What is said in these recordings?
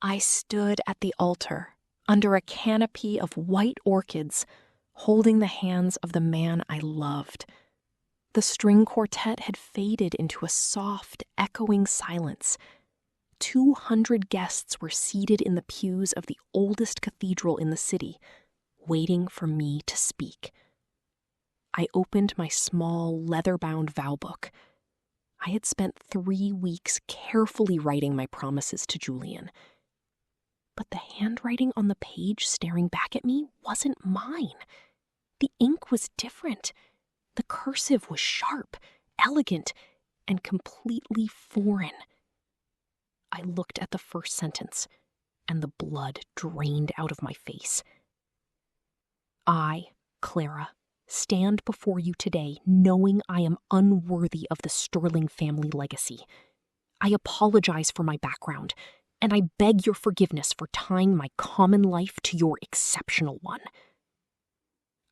I stood at the altar, under a canopy of white orchids, holding the hands of the man I loved. The string quartet had faded into a soft, echoing silence. 200 guests were seated in the pews of the oldest cathedral in the city, waiting for me to speak. I opened my small, leather-bound vow book. I had spent 3 weeks carefully writing my promises to Julian. But the handwriting on the page staring back at me wasn't mine. The ink was different. The cursive was sharp, elegant, and completely foreign. I looked at the first sentence, and the blood drained out of my face. I, Clara, stand before you today knowing I am unworthy of the Sterling family legacy. I apologize for my background, and I beg your forgiveness for tying my common life to your exceptional one.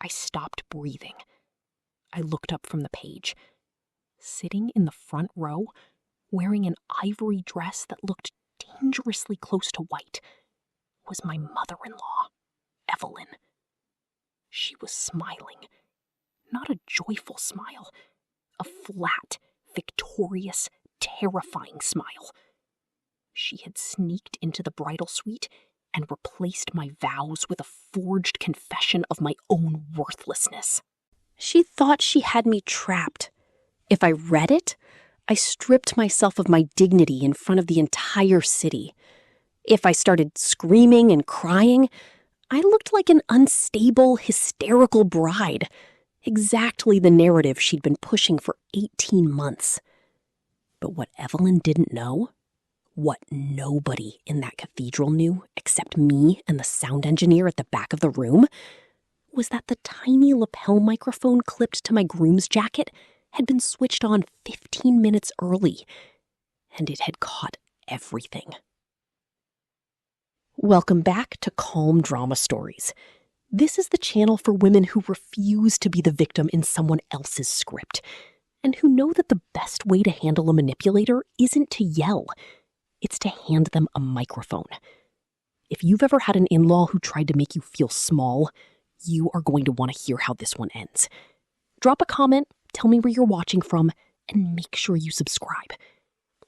I stopped breathing. I looked up from the page. Sitting in the front row, wearing an ivory dress that looked dangerously close to white, was my mother-in-law, Evelyn. She was smiling. Not a joyful smile. A flat, victorious, terrifying smile. She had sneaked into the bridal suite and replaced my vows with a forged confession of my own worthlessness. She thought she had me trapped. If I read it, I stripped myself of my dignity in front of the entire city. If I started screaming and crying, I looked like an unstable, hysterical bride. Exactly the narrative she'd been pushing for 18 months. But what Evelyn didn't know, what nobody in that cathedral knew except me and the sound engineer at the back of the room, was that the tiny lapel microphone clipped to my groom's jacket had been switched on 15 minutes early, and it had caught everything. Welcome back to Calm Drama Stories. This is the channel for women who refuse to be the victim in someone else's script, and who know that the best way to handle a manipulator isn't to yell, it's to hand them a microphone. If you've ever had an in-law who tried to make you feel small, you are going to want to hear how this one ends. Drop a comment, tell me where you're watching from, and make sure you subscribe.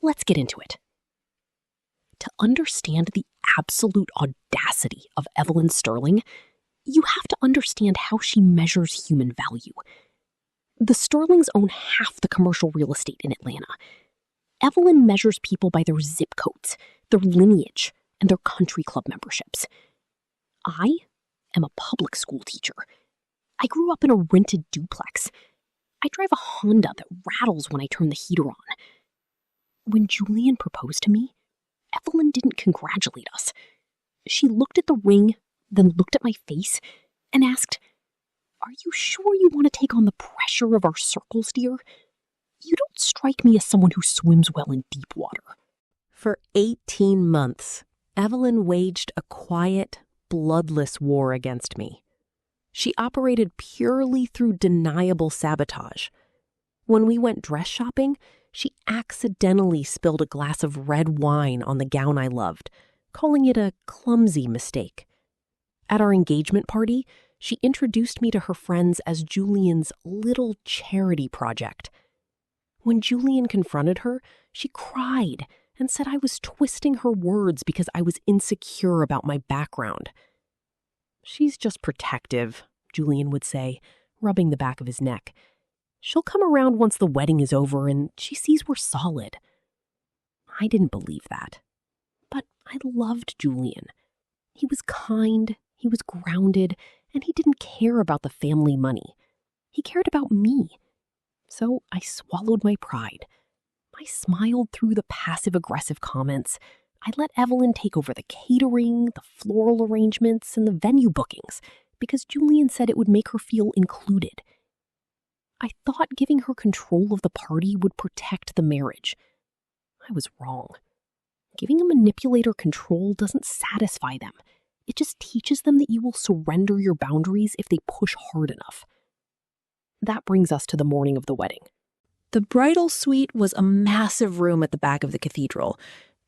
Let's get into it. To understand the absolute audacity of Evelyn Sterling, you have to understand how she measures human value. The Sterlings own half the commercial real estate in Atlanta. Evelyn measures people by their zip codes, their lineage, and their country club memberships. I am a public school teacher. I grew up in a rented duplex. I drive a Honda that rattles when I turn the heater on. When Julian proposed to me, Evelyn didn't congratulate us. She looked at the ring, then looked at my face, and asked, "Are you sure you want to take on the pressure of our circles, dear? You don't strike me as someone who swims well in deep water." For 18 months, Evelyn waged a quiet, bloodless war against me. She operated purely through deniable sabotage. When we went dress shopping, she accidentally spilled a glass of red wine on the gown I loved, calling it a clumsy mistake. At our engagement party, she introduced me to her friends as Julian's little charity project. When Julian confronted her, she cried and said I was twisting her words because I was insecure about my background. "She's just protective," Julian would say, rubbing the back of his neck. "She'll come around once the wedding is over and she sees we're solid." I didn't believe that. But I loved Julian. He was kind, he was grounded, and he didn't care about the family money. He cared about me. So I swallowed my pride. I smiled through the passive-aggressive comments. I let Evelyn take over the catering, the floral arrangements, and the venue bookings because Julian said it would make her feel included. I thought giving her control of the party would protect the marriage. I was wrong. Giving a manipulator control doesn't satisfy them. It just teaches them that you will surrender your boundaries if they push hard enough. That brings us to the morning of the wedding. The bridal suite was a massive room at the back of the cathedral.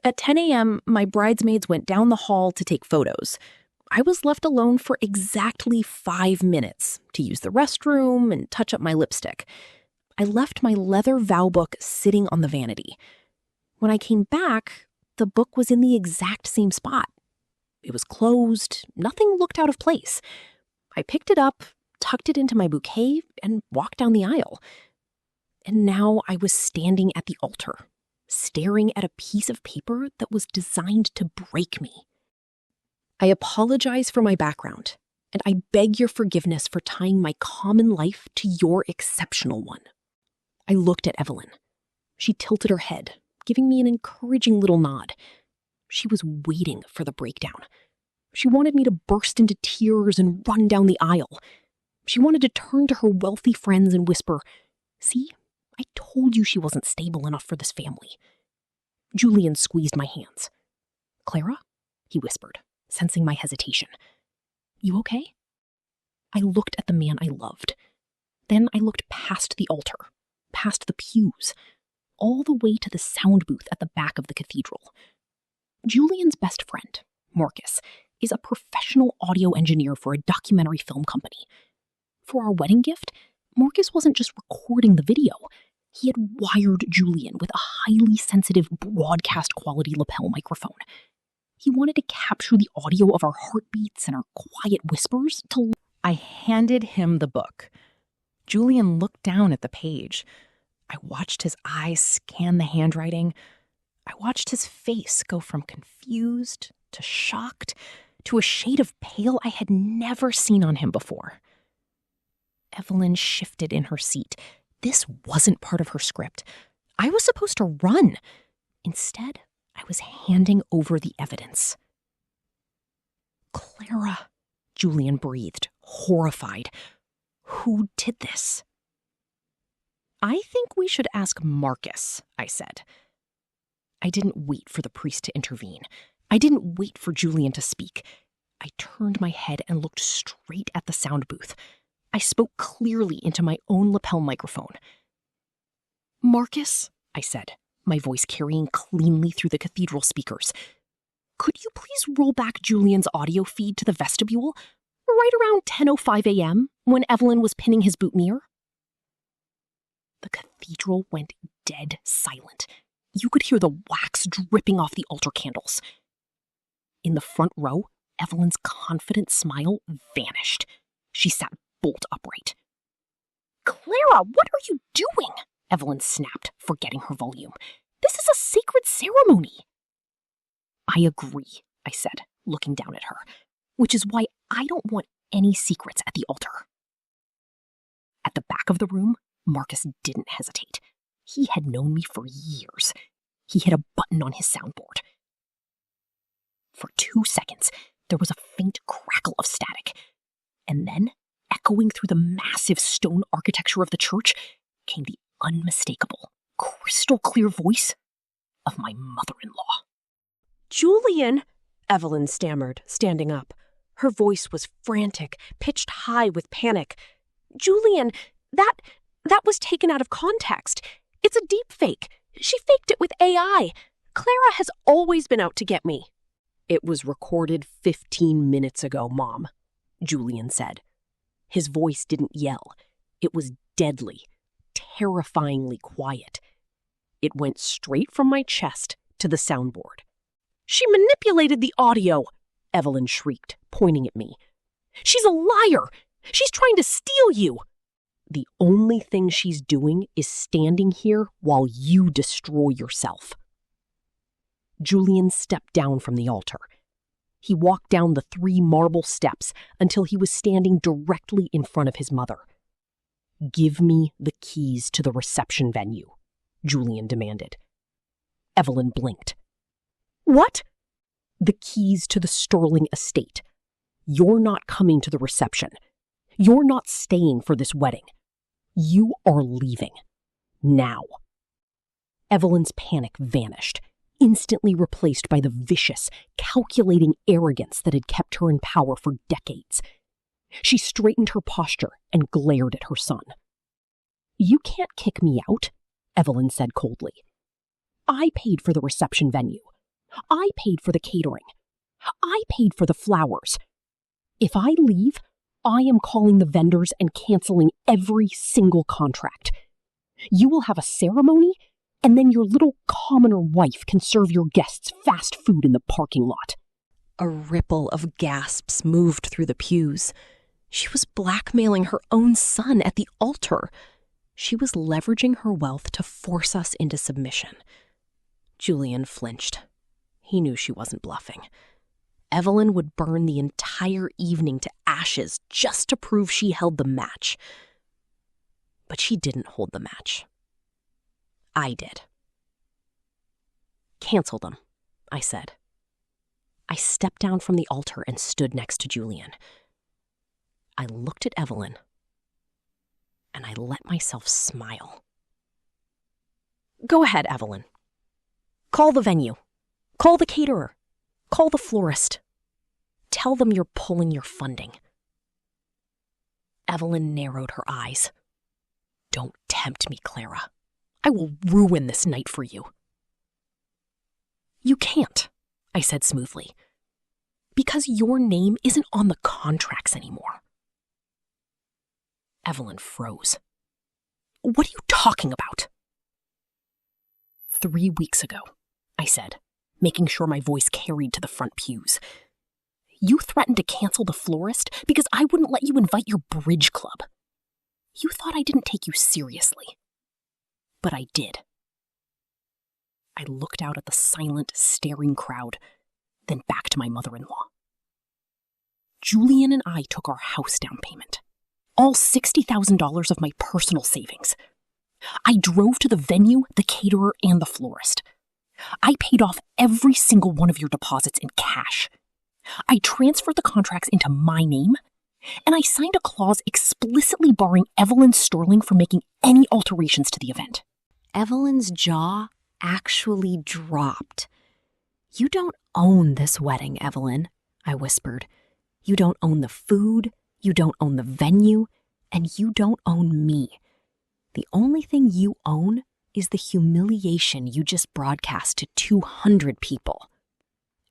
At 10 a.m., my bridesmaids went down the hall to take photos. I was left alone for exactly 5 minutes to use the restroom and touch up my lipstick. I left my leather vow book sitting on the vanity. When I came back, the book was in the exact same spot. It was closed, nothing looked out of place. I picked it up, tucked it into my bouquet, and walked down the aisle. And now I was standing at the altar, staring at a piece of paper that was designed to break me. I apologize for my background, and I beg your forgiveness for tying my common life to your exceptional one. I looked at Evelyn. She tilted her head, giving me an encouraging little nod. She was waiting for the breakdown. She wanted me to burst into tears and run down the aisle. She wanted to turn to her wealthy friends and whisper, "See, I told you she wasn't stable enough for this family." Julian squeezed my hands. "Clara?" he whispered, sensing my hesitation. "You okay?" I looked at the man I loved. Then I looked past the altar, past the pews, all the way to the sound booth at the back of the cathedral. Julian's best friend, Marcus, is a professional audio engineer for a documentary film company. For our wedding gift, Marcus wasn't just recording the video. He had wired Julian with a highly sensitive broadcast-quality lapel microphone. He wanted to capture the audio of our heartbeats and our quiet whispers to... I handed him the book. Julian looked down at the page. I watched his eyes scan the handwriting. I watched his face go from confused to shocked to a shade of pale I had never seen on him before. Evelyn shifted in her seat. This wasn't part of her script. I was supposed to run. Instead, I was handing over the evidence. "Clara," Julian breathed, horrified. "Who did this?" "I think we should ask Marcus," I said. I didn't wait for the priest to intervene. I didn't wait for Julian to speak. I turned my head and looked straight at the sound booth. I spoke clearly into my own lapel microphone. "Marcus," I said, my voice carrying cleanly through the cathedral speakers, "could you please roll back Julian's audio feed to the vestibule right around 10:05 a.m. when Evelyn was pinning his boutonniere?" The cathedral went dead silent. You could hear the wax dripping off the altar candles. In the front row, Evelyn's confident smile vanished. She sat bolt upright. "Clara, what are you doing?" Evelyn snapped, forgetting her volume. "This is a sacred ceremony." "I agree," I said, looking down at her, "which is why I don't want any secrets at the altar." At the back of the room, Marcus didn't hesitate. He had known me for years. He hit a button on his soundboard. For 2 seconds, there was a faint crackle of static. And then, echoing through the massive stone architecture of the church, came the unmistakable, crystal-clear voice of my mother-in-law. "Julian," Evelyn stammered, standing up. Her voice was frantic, pitched high with panic. "Julian, that was taken out of context. It's a deep fake. She faked it with AI. Clara has always been out to get me." "It was recorded 15 minutes ago, Mom," Julian said. His voice didn't yell. It was deadly, terrifyingly quiet. It went straight from my chest to the soundboard. "She manipulated the audio," Evelyn shrieked, pointing at me. "She's a liar! She's trying to steal you! The only thing she's doing is standing here while you destroy yourself." Julian stepped down from the altar. He walked down the 3 marble steps until he was standing directly in front of his mother. "Give me the keys to the reception venue," Julian demanded. Evelyn blinked. "What?" "The keys to the Sterling estate. You're not coming to the reception. You're not staying for this wedding. You are leaving. Now." Evelyn's panic vanished, instantly replaced by the vicious, calculating arrogance that had kept her in power for decades. She straightened her posture and glared at her son. "You can't kick me out," Evelyn said coldly. "I paid for the reception venue. I paid for the catering. I paid for the flowers. If I leave, I am calling the vendors and canceling every single contract. You will have a ceremony, and then your little commoner wife can serve your guests fast food in the parking lot." A ripple of gasps moved through the pews. She was blackmailing her own son at the altar. She was leveraging her wealth to force us into submission. Julian flinched. He knew she wasn't bluffing. Evelyn would burn the entire evening to ashes just to prove she held the match. But she didn't hold the match. I did. "Cancel them," I said. I stepped down from the altar and stood next to Julian. I looked at Evelyn, and I let myself smile. "Go ahead, Evelyn. Call the venue. Call the caterer. Call the florist. Tell them you're pulling your funding." Evelyn narrowed her eyes. "Don't tempt me, Clara. I will ruin this night for you." "You can't," I said smoothly, "because your name isn't on the contracts anymore." Evelyn froze. "What are you talking about?" "3 weeks ago," I said, making sure my voice carried to the front pews. "You threatened to cancel the florist because I wouldn't let you invite your bridge club. You thought I didn't take you seriously. But I did." I looked out at the silent, staring crowd, then back to my mother-in-law. "Julian and I took our house down payment, all $60,000 of my personal savings. I drove to the venue, the caterer, and the florist. I paid off every single one of your deposits in cash. I transferred the contracts into my name, and I signed a clause explicitly barring Evelyn Sterling from making any alterations to the event." Evelyn's jaw actually dropped. "You don't own this wedding, Evelyn," I whispered. "You don't own the food, you don't own the venue, and you don't own me. The only thing you own is the humiliation you just broadcast to 200 people."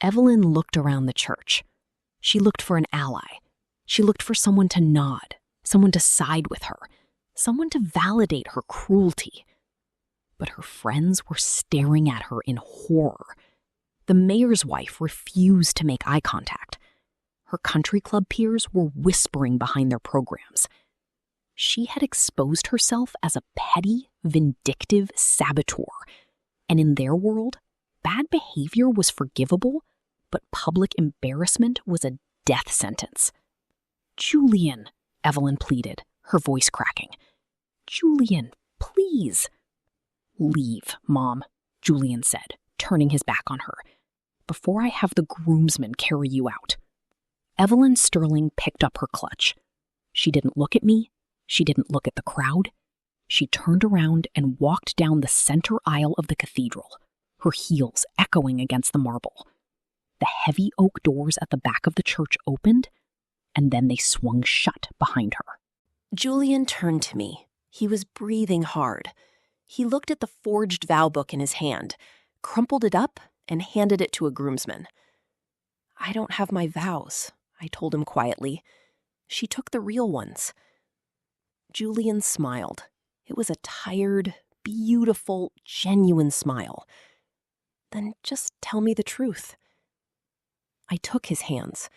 Evelyn looked around the church. She looked for an ally. She looked for someone to nod, someone to side with her, someone to validate her cruelty. But her friends were staring at her in horror. The mayor's wife refused to make eye contact. Her country club peers were whispering behind their programs. She had exposed herself as a petty, vindictive saboteur, and in their world, bad behavior was forgivable, but public embarrassment was a death sentence. "Julian," Evelyn pleaded, her voice cracking. "Julian, please." "Leave, Mom," Julian said, turning his back on her, "before I have the groomsmen carry you out." Evelyn Sterling picked up her clutch. She didn't look at me. She didn't look at the crowd. She turned around and walked down the center aisle of the cathedral, her heels echoing against the marble. The heavy oak doors at the back of the church opened, and then they swung shut behind her. Julian turned to me. He was breathing hard. He looked at the forged vow book in his hand, crumpled it up, and handed it to a groomsman. "I don't have my vows," I told him quietly. "She took the real ones." Julian smiled. It was a tired, beautiful, genuine smile. "Then just tell me the truth." I took his hands,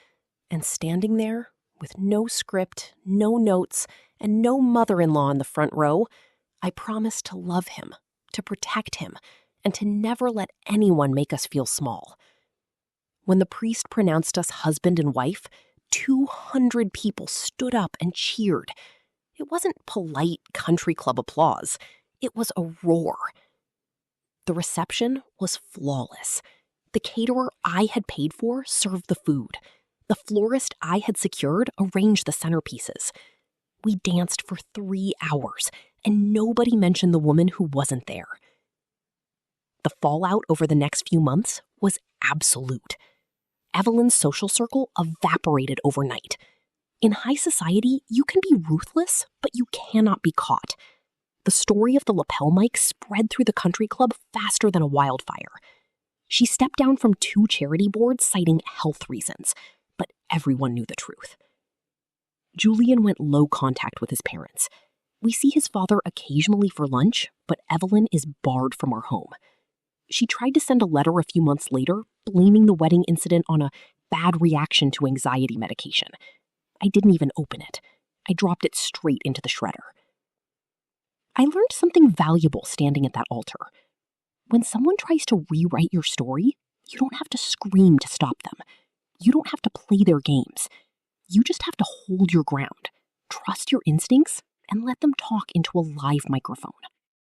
and standing there, with no script, no notes, and no mother-in-law in the front row, I promised to love him, to protect him, and to never let anyone make us feel small. When the priest pronounced us husband and wife, 200 people stood up and cheered. It wasn't polite country club applause. It was a roar. The reception was flawless. The caterer I had paid for served the food. The florist I had secured arranged the centerpieces. We danced for 3 hours, and nobody mentioned the woman who wasn't there. The fallout over the next few months was absolute. Evelyn's social circle evaporated overnight. In high society, you can be ruthless, but you cannot be caught. The story of the lapel mic spread through the country club faster than a wildfire. She stepped down from 2 charity boards citing health reasons, but everyone knew the truth. Julian went low contact with his parents. We see his father occasionally for lunch, but Evelyn is barred from our home. She tried to send a letter a few months later, blaming the wedding incident on a bad reaction to anxiety medication. I didn't even open it. I dropped it straight into the shredder. I learned something valuable standing at that altar. When someone tries to rewrite your story, you don't have to scream to stop them. You don't have to play their games. You just have to hold your ground, trust your instincts, and let them talk into a live microphone.